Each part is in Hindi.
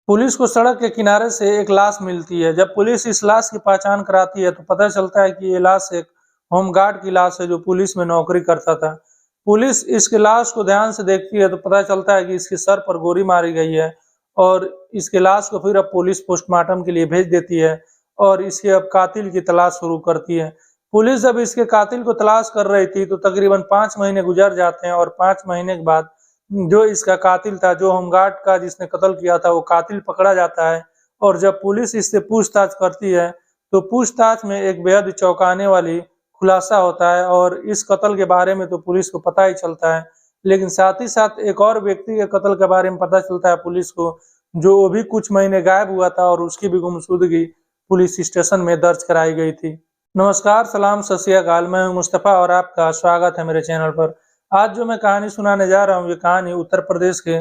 पुलिस को सड़क के किनारे से एक लाश मिलती है। जब पुलिस इस लाश की पहचान कराती है तो पता चलता है कि ये लाश एक होमगार्ड की लाश है जो पुलिस में नौकरी करता था। पुलिस इसके लाश को ध्यान से देखती है तो पता चलता है कि इसके सर पर गोली मारी गई है और इसके लाश को फिर अब पुलिस पोस्टमार्टम के लिए भेज देती है और इसके अब कातिल की तलाश शुरू करती है। पुलिस जब इसके कातिल को तलाश कर रही थी तो तकरीबन 5 महीने गुजर जाते हैं और 5 महीने के बाद जो इसका कातिल था, जो होमगार्ड का जिसने कत्ल किया था, वो कातिल पकड़ा जाता है। और जब पुलिस इससे पूछताछ करती है तो पूछताछ में एक बेहद चौंकाने वाली खुलासा होता है और इस कत्ल के बारे में तो पुलिस को पता ही चलता है, लेकिन साथ ही साथ एक और व्यक्ति के कत्ल के बारे में पता चलता है पुलिस को, जो वो भी कुछ महीने गायब हुआ था और उसकी भी गुमशुदगी पुलिस स्टेशन में दर्ज कराई गई थी। नमस्कार, सलाम, सत श्री अकाल। मैं हूं मुस्तफा और आपका स्वागत है मेरे चैनल पर। आज जो मैं कहानी सुनाने जा रहा हूँ, ये कहानी उत्तर प्रदेश के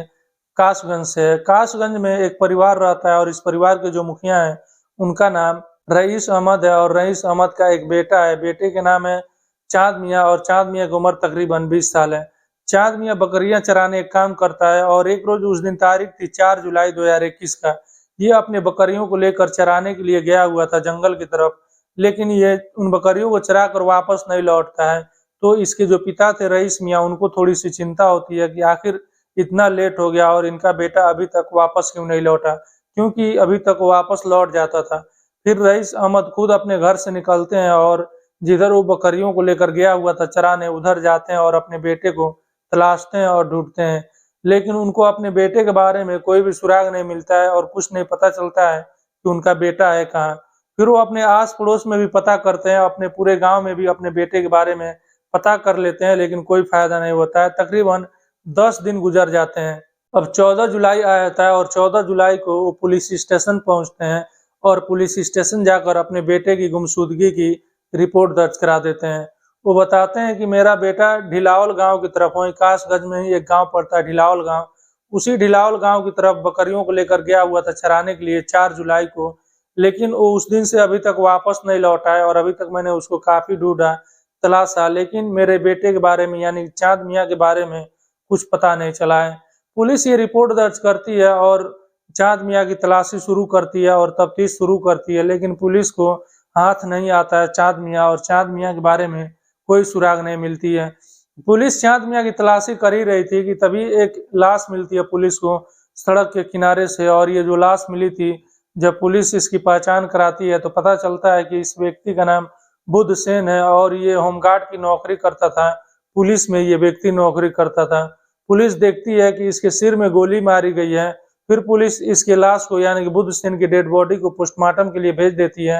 कासगंज से है। कासगंज में एक परिवार रहता है और इस परिवार के जो मुखिया हैं, उनका नाम रईस अहमद है और रईस अहमद का एक बेटा है। बेटे के नाम है चाँद मियाँ और चाँद मियाँ की उम्र तकरीबन 20 साल है। चाँद मियाँ बकरियां चराने एक काम करता है और एक रोज, उस दिन तारीख थी 4 जुलाई 2021 का, ये अपने बकरियों को लेकर चराने के लिए गया हुआ था जंगल की तरफ, लेकिन ये उन बकरियों को चरा कर वापस नहीं लौटता है। तो इसके जो पिता थे रईस मियाँ, उनको थोड़ी सी चिंता होती है कि आखिर इतना लेट हो गया और इनका बेटा अभी तक वापस क्यों नहीं लौटा, क्योंकि अभी तक वो वापस लौट जाता था। फिर रईस अहमद खुद अपने घर से निकलते हैं और जिधर वो बकरियों को लेकर गया हुआ था चराने, उधर जाते हैं और अपने बेटे को तलाशते हैं और ढूंढते हैं, लेकिन उनको अपने बेटे के बारे में कोई भी सुराग नहीं मिलता है और कुछ नहीं पता चलता है कि उनका बेटा है कहाँ। फिर वो अपने आस पड़ोस में भी पता करते हैं, अपने पूरे गांव में भी अपने बेटे के बारे में पता कर लेते हैं, लेकिन कोई फायदा नहीं होता है। तकरीबन 10 दिन गुजर जाते हैं। अब 14 जुलाई आ जाता है और 14 जुलाई को वो पुलिस स्टेशन पहुंचते हैं और पुलिस स्टेशन जाकर अपने बेटे की गुमशुदगी की रिपोर्ट दर्ज करा देते हैं। वो बताते हैं कि मेरा बेटा ढिलावल गांव की तरफ, वहीं कासगंज में ही एक गांव पड़ता है ढिलावल गांव, उसी ढिलावल गांव की तरफ बकरियों को लेकर गया हुआ था चराने के लिए 4 जुलाई को, लेकिन वो उस दिन से अभी तक वापस नहीं लौटा है और अभी तक मैंने उसको काफी ढूंढा, तलाशा, लेकिन मेरे बेटे के बारे में यानी चाँद मियाँ के बारे में कुछ पता नहीं चला है। पुलिस ये रिपोर्ट दर्ज करती है और चाँद मियाँ की तलाशी शुरू करती है और तफ्तीश शुरू करती है, लेकिन पुलिस को हाथ नहीं आता है चाँद मियाँ और चाँद मियाँ के बारे में कोई सुराग नहीं मिलती है। पुलिस चाँद मियाँ की तलाशी कर ही रही थी कि तभी एक लाश मिलती है पुलिस को सड़क के किनारे से, और ये जो लाश मिली थी, जब पुलिस इसकी पहचान कराती है तो पता चलता है कि इस व्यक्ति का नाम बुद्ध सेन है और ये होमगार्ड की नौकरी करता था। पुलिस में ये व्यक्ति नौकरी करता था। पुलिस देखती है कि इसके सिर में गोली मारी गई है। फिर पुलिस इसके लाश को यानी कि बुद्ध सेन की डेड बॉडी को पोस्टमार्टम के लिए भेज देती है।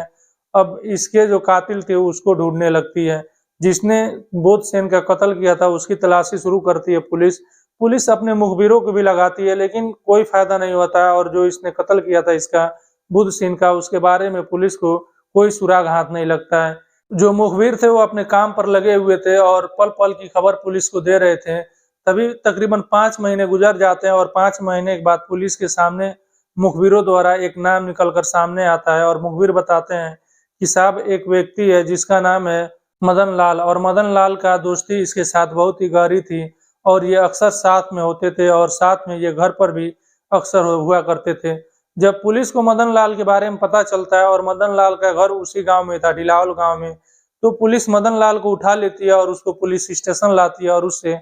अब इसके जो कातिल थे उसको ढूंढने लगती है। जिसने बुद्ध सेन का कत्ल किया था उसकी तलाशी शुरू करती है पुलिस। पुलिस अपने मुखबिरों को भी लगाती है, लेकिन कोई फायदा नहीं होता है और जो इसने कत्ल किया था इसका बुद्ध सेन का, उसके बारे में पुलिस को कोई सुराग हाथ नहीं लगता है। जो मुखबिर थे वो अपने काम पर लगे हुए थे और पल पल की खबर पुलिस को दे रहे थे। तभी तकरीबन 5 महीने गुजर जाते हैं और 5 महीने के बाद पुलिस के सामने मुखबिरों द्वारा एक नाम निकलकर सामने आता है और मुखबिर बताते हैं कि साहब एक व्यक्ति है जिसका नाम है मदन लाल, और मदन लाल का दोस्ती इसके साथ बहुत ही गहरी थी और ये अक्सर साथ में होते थे और साथ में ये घर पर भी अक्सर हुआ करते थे। जब पुलिस को मदन लाल के बारे में पता चलता है और मदन लाल का घर उसी गांव में था, ढिलावल गांव में, तो पुलिस मदन लाल को उठा लेती है और उसको पुलिस स्टेशन लाती है और उससे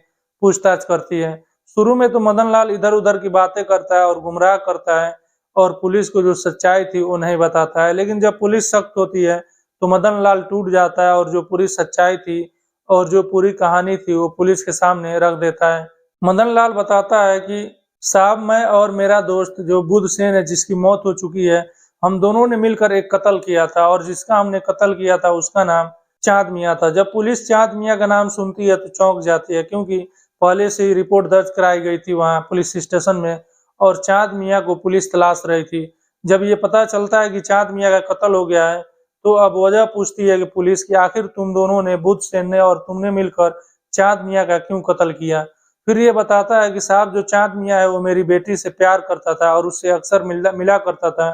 पूछताछ करती है। शुरू में तो मदन लाल इधर उधर की बातें करता है और गुमराह करता है और पुलिस को जो सच्चाई थी वो नहीं बताता है, लेकिन जब पुलिस सख्त होती है तो मदन लाल टूट जाता है और जो पूरी सच्चाई थी और जो पूरी कहानी थी वो पुलिस के सामने रख देता है। मदन लाल बताता है कि साहब मैं और मेरा दोस्त जो बुद्ध सेन है जिसकी मौत हो चुकी है, हम दोनों ने मिलकर एक कत्ल किया था और जिसका हमने कत्ल किया था उसका नाम चाँद मियाँ था। जब पुलिस चाँद मियाँ का नाम सुनती है तो चौंक जाती है, क्योंकि पहले से ही रिपोर्ट दर्ज कराई गई थी वहाँ पुलिस स्टेशन में और चाँद मियाँ को पुलिस तलाश रही थी। जब ये पता चलता है कि चाँद मियाँ का कत्ल हो गया है तो अब वजह पूछती है कि पुलिस की आखिर तुम दोनों ने, बुद्ध सेन ने और तुमने मिलकर चाँद मियाँ का क्यों कत्ल किया। फिर ये बताता है कि साहब जो चाँद मियाँ है वो मेरी बेटी से प्यार करता था और उससे अक्सर मिला करता था।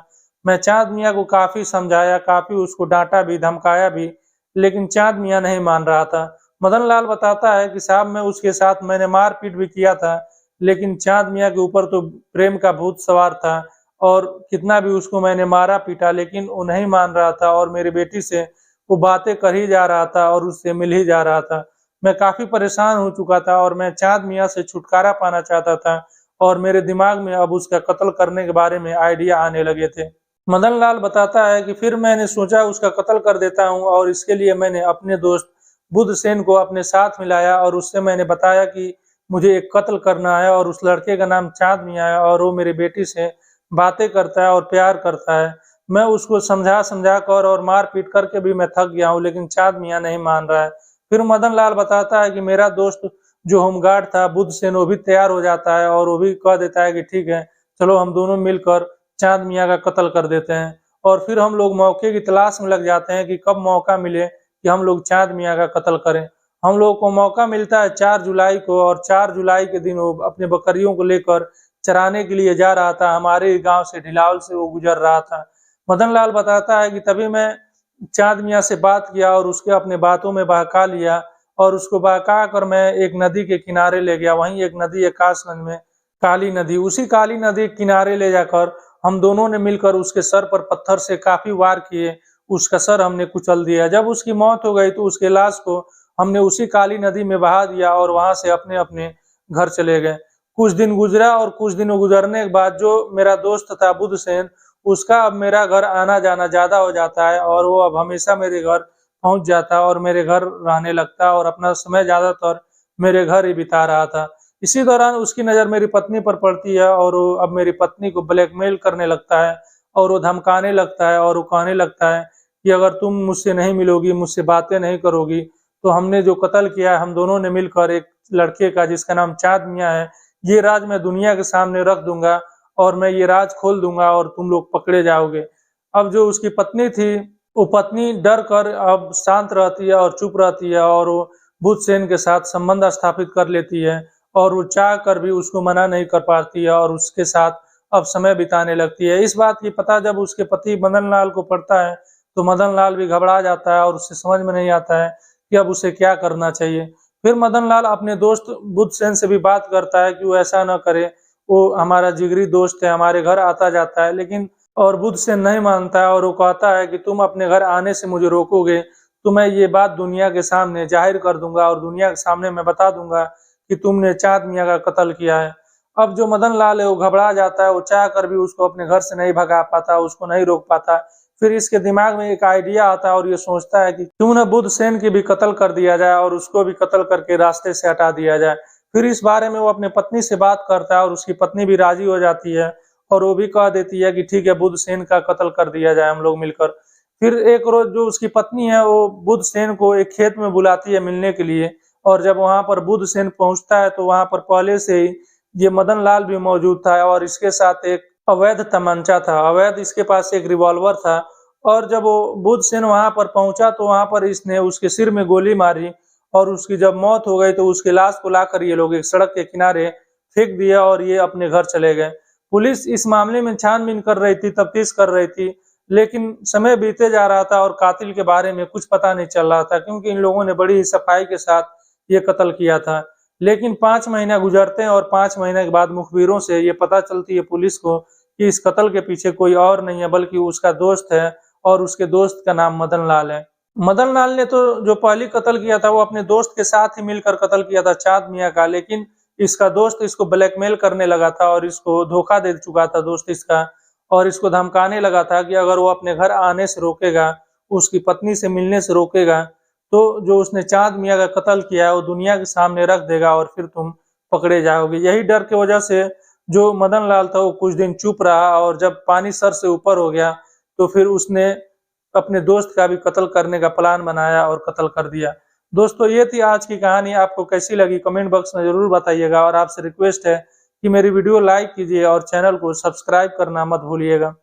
मैं चाँद मियाँ को काफी समझाया, काफी उसको डांटा भी, धमकाया भी, लेकिन चाँद मियाँ नहीं मान रहा था। मदन लाल बताता है कि साहब मैं उसके साथ मैंने मारपीट भी किया था, लेकिन चाँद मियाँ के ऊपर तो प्रेम का भूत सवार था और कितना भी उसको मैंने मारा पीटा, लेकिन वो नहीं मान रहा था और मेरी बेटी से वो बातें कर ही जा रहा था और उससे मिल ही जा रहा था। मैं काफ़ी परेशान हो चुका था और मैं चाँद मियाँ से छुटकारा पाना चाहता था और मेरे दिमाग में अब उसका कत्ल करने के बारे में आइडिया आने लगे थे। मदन लाल बताता है कि फिर मैंने सोचा उसका कत्ल कर देता हूँ और इसके लिए मैंने अपने दोस्त बुधसेन को अपने साथ मिलाया और उससे मैंने बताया कि मुझे एक कत्ल करना है और उस लड़के का नाम चाँद मियाँ है और वो मेरी बेटी से बातें करता है और प्यार करता है। मैं उसको समझा कर और मार पीट करके भी मैं थक गया हूँ, लेकिन चाँद मियाँ नहीं मान रहा है। फिर मदन लाल बताता है कि मेरा दोस्त जो होमगार्ड था बुधसेन, वो भी तैयार हो जाता है और वो भी कह देता है कि ठीक है, चलो हम दोनों मिलकर चाँद मियाँ का कत्ल कर देते हैं। और फिर हम लोग मौके की तलाश में लग जाते हैं कि कब मौका मिले कि हम लोग चाँद मियाँ का कत्ल करें। हम लोगों को मौका मिलता है 4 जुलाई को और 4 जुलाई के दिन वो अपने बकरियों को लेकर चराने के लिए जा रहा था। हमारे ही गाँव से ढिलावल से वो गुज़र रहा था। मदन लाल बताता है कि तभी मैं चाँद मियाँ से बात किया और उसके अपने बातों में बहका लिया और उसको बहका कर मैं एक नदी के किनारे ले गया। वहीं एक नदी है कासगंज में, काली नदी। उसी काली नदी के किनारे ले जाकर हम दोनों ने मिलकर उसके सर पर पत्थर से काफ़ी वार किए। उसका सर हमने कुचल दिया। जब उसकी मौत हो गई तो उसके लाश को हमने उसी काली नदी में बहा दिया और वहाँ से अपने-अपने घर चले गए। कुछ दिन गुज़रा और कुछ दिन गुज़रने के बाद जो मेरा दोस्त था बुधसेन, उसका अब मेरा घर आना-जाना ज़्यादा हो जाता है और वो अब हमेशा मेरे घर पहुँच जाता और मेरे घर रहने लगता और अपना समय ज़्यादातर मेरे घर ही बिता रहा था। इसी दौरान उसकी नज़र मेरी पत्नी पर पड़ती है और वो अब मेरी पत्नी को ब्लैकमेल करने लगता है और वो धमकाने लगता है और वो कहने लगता है कि अगर तुम मुझसे नहीं मिलोगी, मुझसे बातें नहीं करोगी, तो हमने जो कत्ल किया है हम दोनों ने मिलकर एक लड़के का जिसका नाम चाँद मियाँ है, ये राज मैं दुनिया के सामने रख दूँगा और मैं ये राज खोल दूँगा और तुम लोग पकड़े जाओगे। अब जो उसकी पत्नी थी, वो पत्नी डर कर अब शांत रहती है और चुप रहती है और वो बुधसेन के साथ संबंध स्थापित कर लेती है और वो चाह कर भी उसको मना नहीं कर पाती है और उसके साथ अब समय बिताने लगती है। इस बात की पता जब उसके पति मदन लाल को पड़ता है, तो मदन लाल भी घबरा जाता है और उसे समझ में नहीं आता है कि अब उसे क्या करना चाहिए। फिर मदन लाल अपने दोस्त बुधसेन से भी बात करता है कि वो ऐसा ना करे, वो हमारा जिगरी दोस्त है, हमारे घर आता-जाता है, लेकिन और बुधसेन नहीं मानता है और वो कहता है कि तुम अपने घर आने से मुझे रोकोगे, तो मैं ये बात दुनिया के सामने ज़ाहिर कर दूँगा और दुनिया के सामने मैं बता दूँगा कि तुमने चाँद मियाँ का कत्ल किया है। अब जो मदन लाल है वो घबरा जाता है, वो चाह कर भी उसको अपने घर से नहीं भगा पाता, उसको नहीं रोक पाता। फिर इसके दिमाग में एक आइडिया आता है और ये सोचता है कि क्यों ना बुधसेन की भी कत्ल कर दिया जाए और उसको भी कत्ल करके रास्ते से हटा दिया जाए। फिर इस बारे में वो अपनी पत्नी से बात करता है और उसकी पत्नी भी राज़ी हो जाती है और वो भी कह देती है कि ठीक है, बुधसेन का कत्ल कर दिया जाए हम लोग मिलकर। फिर एक रोज़ जो उसकी पत्नी है वो बुधसेन को एक खेत में बुलाती है मिलने के लिए और जब वहाँ पर बुधसेन पहुँचता है तो वहाँ पर पहले से ही ये मदन लाल भी मौजूद था और इसके साथ एक अवैध तमंचा था, अवैध इसके पास एक रिवॉल्वर था। और जब वो बुधसेन वहाँ पर पहुँचा तो वहाँ पर इसने उसके सिर में गोली मारी और उसकी जब मौत हो गई तो उसकी लाश को लाकर ये लोग एक सड़क के किनारे फेंक दिया और ये अपने घर चले गए। पुलिस इस मामले में छानबीन कर रही थी, तफ्तीश कर रही थी, लेकिन समय बीते जा रहा था और कातिल के बारे में कुछ पता नहीं चल रहा था क्योंकि इन लोगों ने बड़ी सफाई के साथ ये कत्ल किया था। लेकिन 5 महीना गुजरते हैं और 5 महीने के बाद मुखबिरों से ये पता चलती है पुलिस को कि इस कत्ल के पीछे कोई और नहीं है बल्कि उसका दोस्त है और उसके दोस्त का नाम मदन लाल है। मदन लाल ने तो जो पहली कत्ल किया था वो अपने दोस्त के साथ ही मिलकर कत्ल किया था चाँद मियाँ का, लेकिन इसका दोस्त इसको ब्लैकमेल करने लगा था और इसको धोखा दे चुका था दोस्त इसका और इसको धमकाने लगा था कि अगर वो अपने घर आने से रोकेगा, उसकी पत्नी से मिलने से रोकेगा, तो जो उसने चाँद मियाँ का कत्ल किया है वो दुनिया के सामने रख देगा और फिर तुम पकड़े जाओगे। यही डर की वजह से जो मदन लाल था वो कुछ दिन चुप रहा और जब पानी सर से ऊपर हो गया तो फिर उसने अपने दोस्त का भी कत्ल करने का प्लान बनाया और कत्ल कर दिया। दोस्तों ये थी आज की कहानी, आपको कैसी लगी कमेंट बॉक्स में ज़रूर बताइएगा और आपसे रिक्वेस्ट है कि मेरी वीडियो लाइक कीजिए और चैनल को सब्सक्राइब करना मत भूलिएगा।